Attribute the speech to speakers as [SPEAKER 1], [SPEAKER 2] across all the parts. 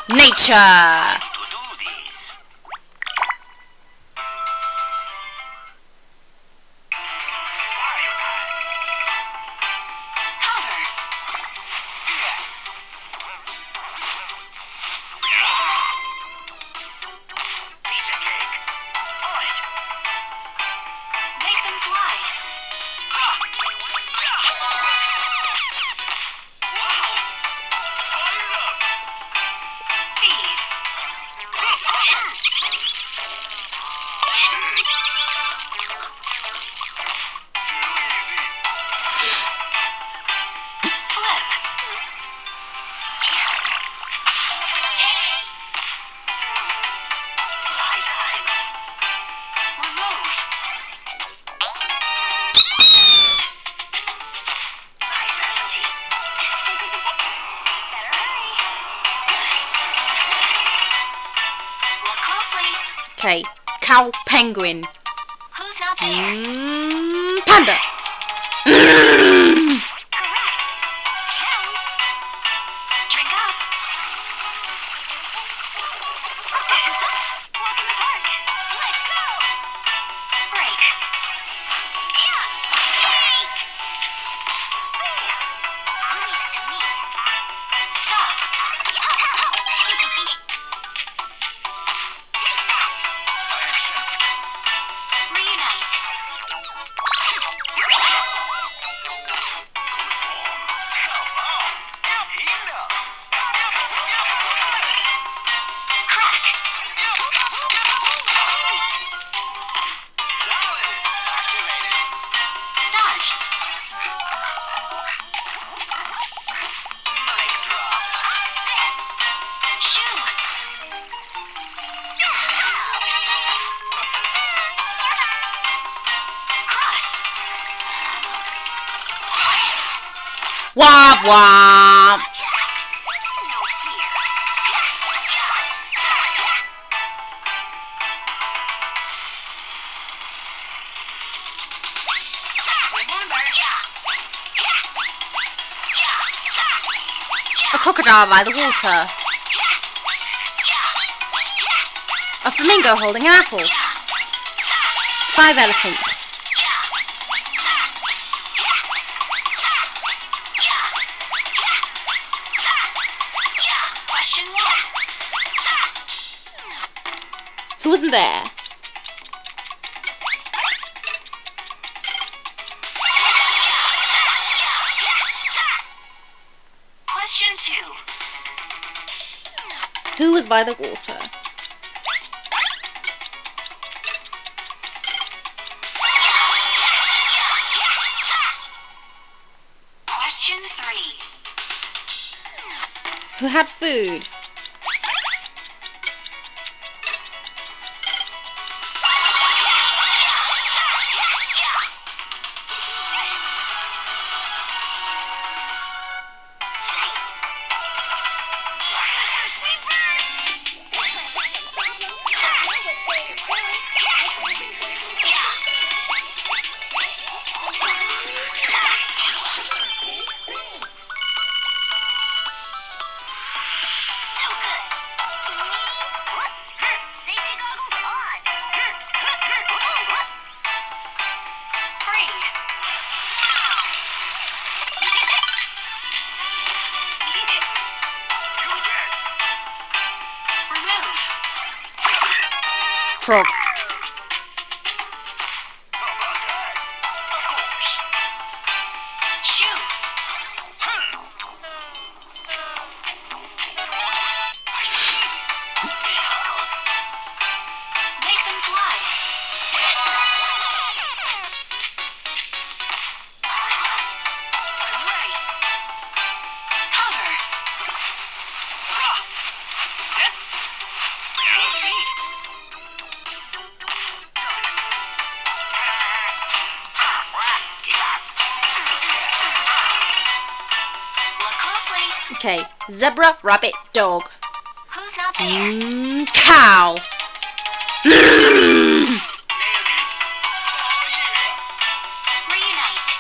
[SPEAKER 1] Nature. Okay, cow, penguin.
[SPEAKER 2] Who's not there?
[SPEAKER 1] Panda.
[SPEAKER 2] Correct. Shell. Drink up. Walk in the park. Let's go. Break. Yeah. Leave it to me. Stop. Take that.
[SPEAKER 3] I accept.
[SPEAKER 2] Reunite. Crack.
[SPEAKER 3] Solid. Activated.
[SPEAKER 2] Dodge.
[SPEAKER 3] Mic drop.
[SPEAKER 2] Sit. Shoe. Cross.
[SPEAKER 1] Womp womp.
[SPEAKER 2] No fear. Remember.
[SPEAKER 1] A crocodile by the water. A flamingo holding an apple. 5 elephants.
[SPEAKER 2] Question 1.
[SPEAKER 1] Who wasn't there?
[SPEAKER 2] Question 2.
[SPEAKER 1] Who was by the water?
[SPEAKER 2] Question 3.
[SPEAKER 1] Who had food?
[SPEAKER 2] Safety goggles on. Free.
[SPEAKER 3] You dead.
[SPEAKER 2] Remove.
[SPEAKER 1] Frog.
[SPEAKER 3] How about that? Of course.
[SPEAKER 2] Shoe.
[SPEAKER 3] I see.
[SPEAKER 2] Make them fly.
[SPEAKER 3] I'm ready.
[SPEAKER 2] Cover.
[SPEAKER 3] Routine.
[SPEAKER 2] Look closely.
[SPEAKER 1] Okay, zebra, rabbit, dog.
[SPEAKER 2] Who's not there?
[SPEAKER 1] Cow.
[SPEAKER 3] Nailed it. Oh, yeah.
[SPEAKER 2] Reunite.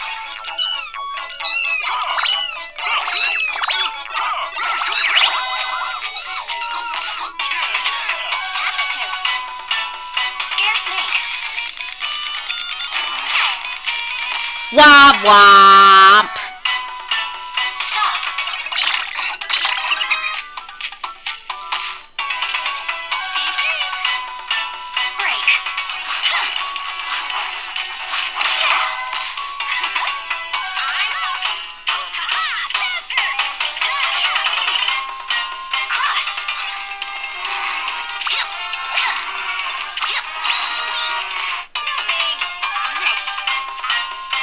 [SPEAKER 1] Womp womp.
[SPEAKER 2] Stop. Beep beep. Break. Cross. Sweet. No big. Ready.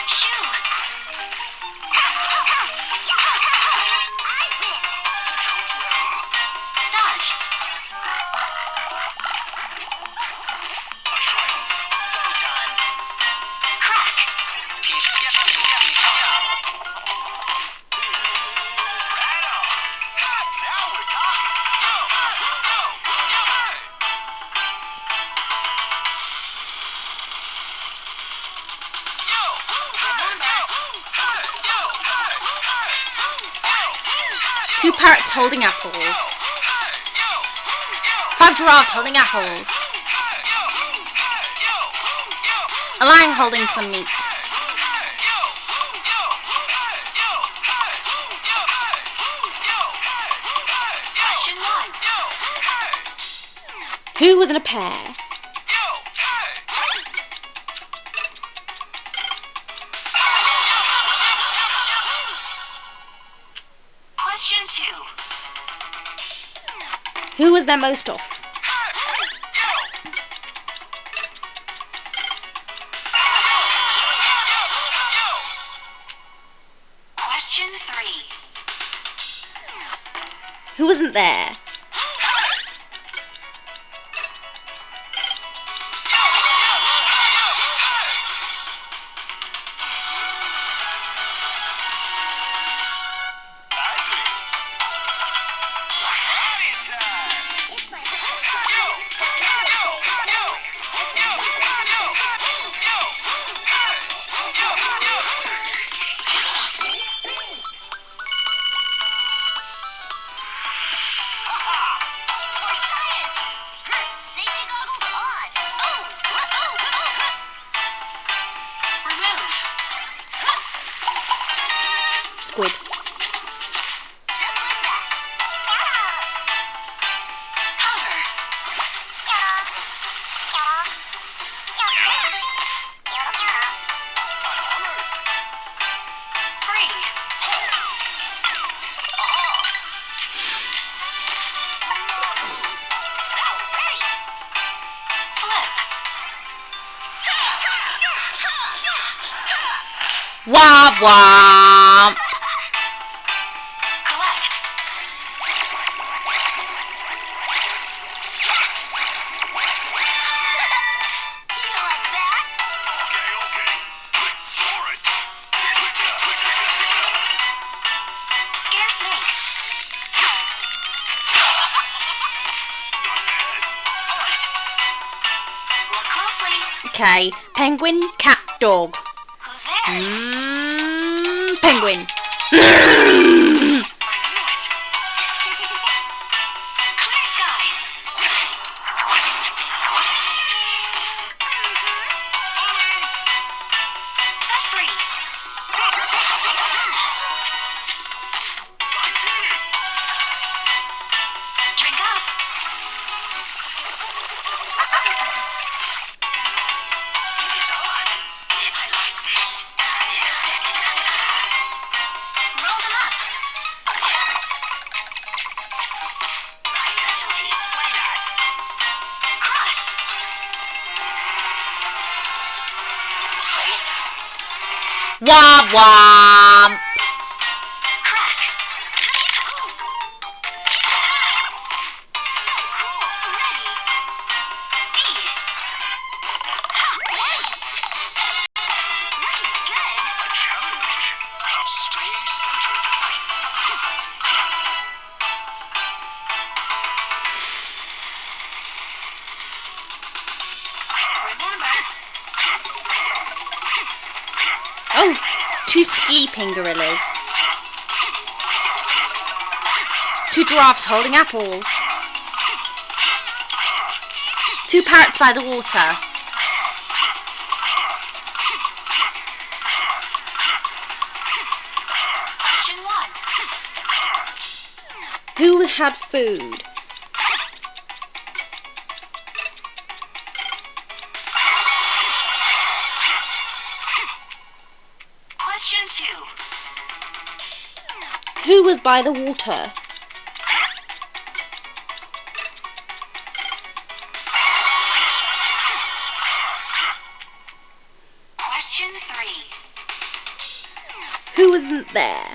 [SPEAKER 2] Shoe. I win.
[SPEAKER 3] Chose well.
[SPEAKER 2] Dodge.
[SPEAKER 3] A triumph.
[SPEAKER 2] Go time. Crack.
[SPEAKER 3] Right on. Now we're talking.
[SPEAKER 1] Two parrots holding apples. 5 giraffes holding apples. A lion holding some meat.
[SPEAKER 2] Question 1.
[SPEAKER 1] Who was in a pear?
[SPEAKER 2] Question 2.
[SPEAKER 1] Who was there most of?
[SPEAKER 2] Question 3.
[SPEAKER 1] Who wasn't there?
[SPEAKER 2] For science! Safety goggles on! Remove.
[SPEAKER 1] Squid.
[SPEAKER 2] Just like that. Cover. Free. So ready. Flip.
[SPEAKER 1] Womp womp.
[SPEAKER 2] Collect. Do you like that?
[SPEAKER 3] Okay. For it.
[SPEAKER 2] Scare snakes.
[SPEAKER 3] Not bad. All right.
[SPEAKER 2] Look closely.
[SPEAKER 1] Okay. Penguin, cat, dog.
[SPEAKER 2] Who's there?
[SPEAKER 1] Penguin.
[SPEAKER 3] I knew it.
[SPEAKER 2] Clear skies. Set free.
[SPEAKER 3] I did it.
[SPEAKER 2] Drink up.
[SPEAKER 3] It is on. I like this.
[SPEAKER 2] Roll them up.
[SPEAKER 3] My specialty. Why not?
[SPEAKER 2] Cross.
[SPEAKER 1] Womp womp.
[SPEAKER 2] Crack. So cool. Ready. Feed. Looking good.
[SPEAKER 3] A challenge. Stay centered.
[SPEAKER 2] Remember.
[SPEAKER 1] Oh, 2 sleeping gorillas. 2 giraffes holding apples. 2 parrots by the water. Who had food?
[SPEAKER 2] Question 2.
[SPEAKER 1] Who was by the water?
[SPEAKER 2] Question 3.
[SPEAKER 1] Who wasn't there?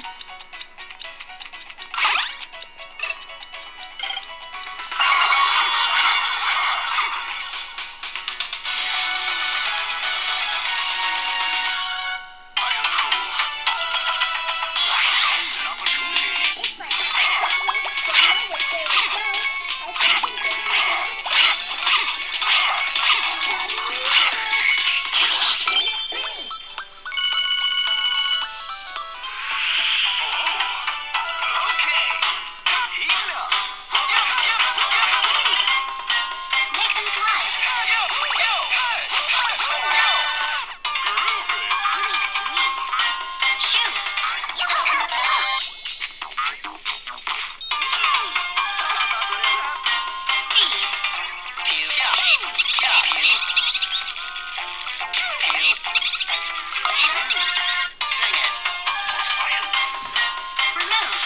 [SPEAKER 3] I approve. An opportunity. Okay. Heating up.
[SPEAKER 2] Make them fly. Leave it to me. Shoot. Feed.
[SPEAKER 3] Sing it. For science.
[SPEAKER 2] Remove.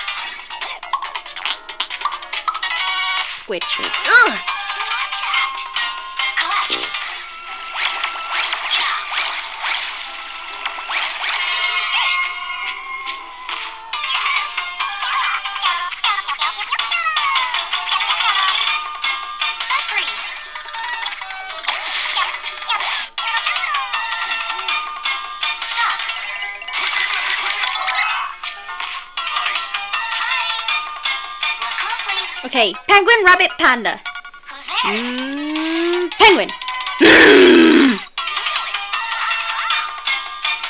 [SPEAKER 1] Squid. Ugh!
[SPEAKER 2] Watch out. Collect. Set free. Stop.
[SPEAKER 3] Nice.
[SPEAKER 2] Look closely.
[SPEAKER 1] Okay, penguin, rabbit, panda.
[SPEAKER 2] Who's there?
[SPEAKER 1] Penguin.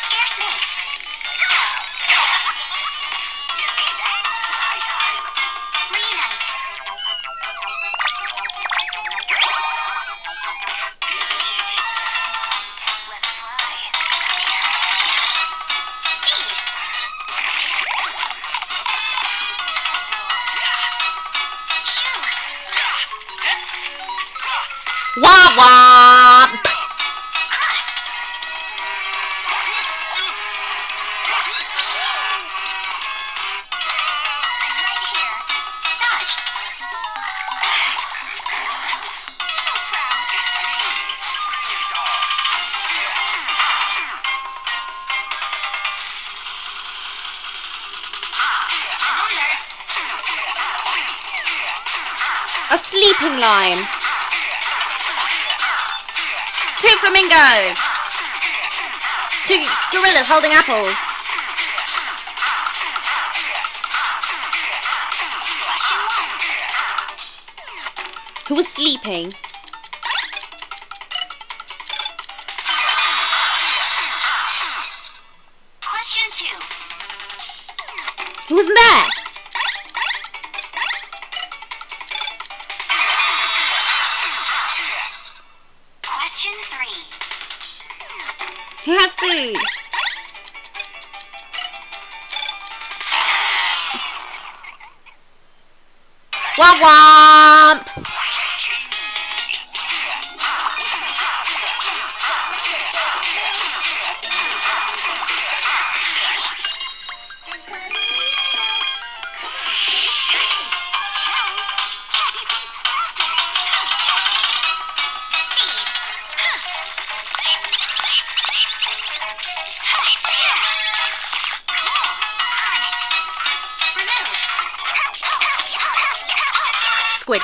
[SPEAKER 2] Scare snakes.
[SPEAKER 3] You see that? High time.
[SPEAKER 2] Reunite.
[SPEAKER 3] Easy, easy.
[SPEAKER 2] Almost. Let's fly. Feed. Shoo.
[SPEAKER 1] Wah wah.
[SPEAKER 2] Cross. I'm right here. Dodge. So proud.
[SPEAKER 3] It's me. Bring it on.
[SPEAKER 1] A sleeping lion. 2 flamingos. 2 gorillas holding apples.
[SPEAKER 2] Question 1.
[SPEAKER 1] Who was sleeping?
[SPEAKER 2] Question 2.
[SPEAKER 1] Who wasn't there?
[SPEAKER 2] Question 3.
[SPEAKER 1] Who had food? Womp womp. Squid.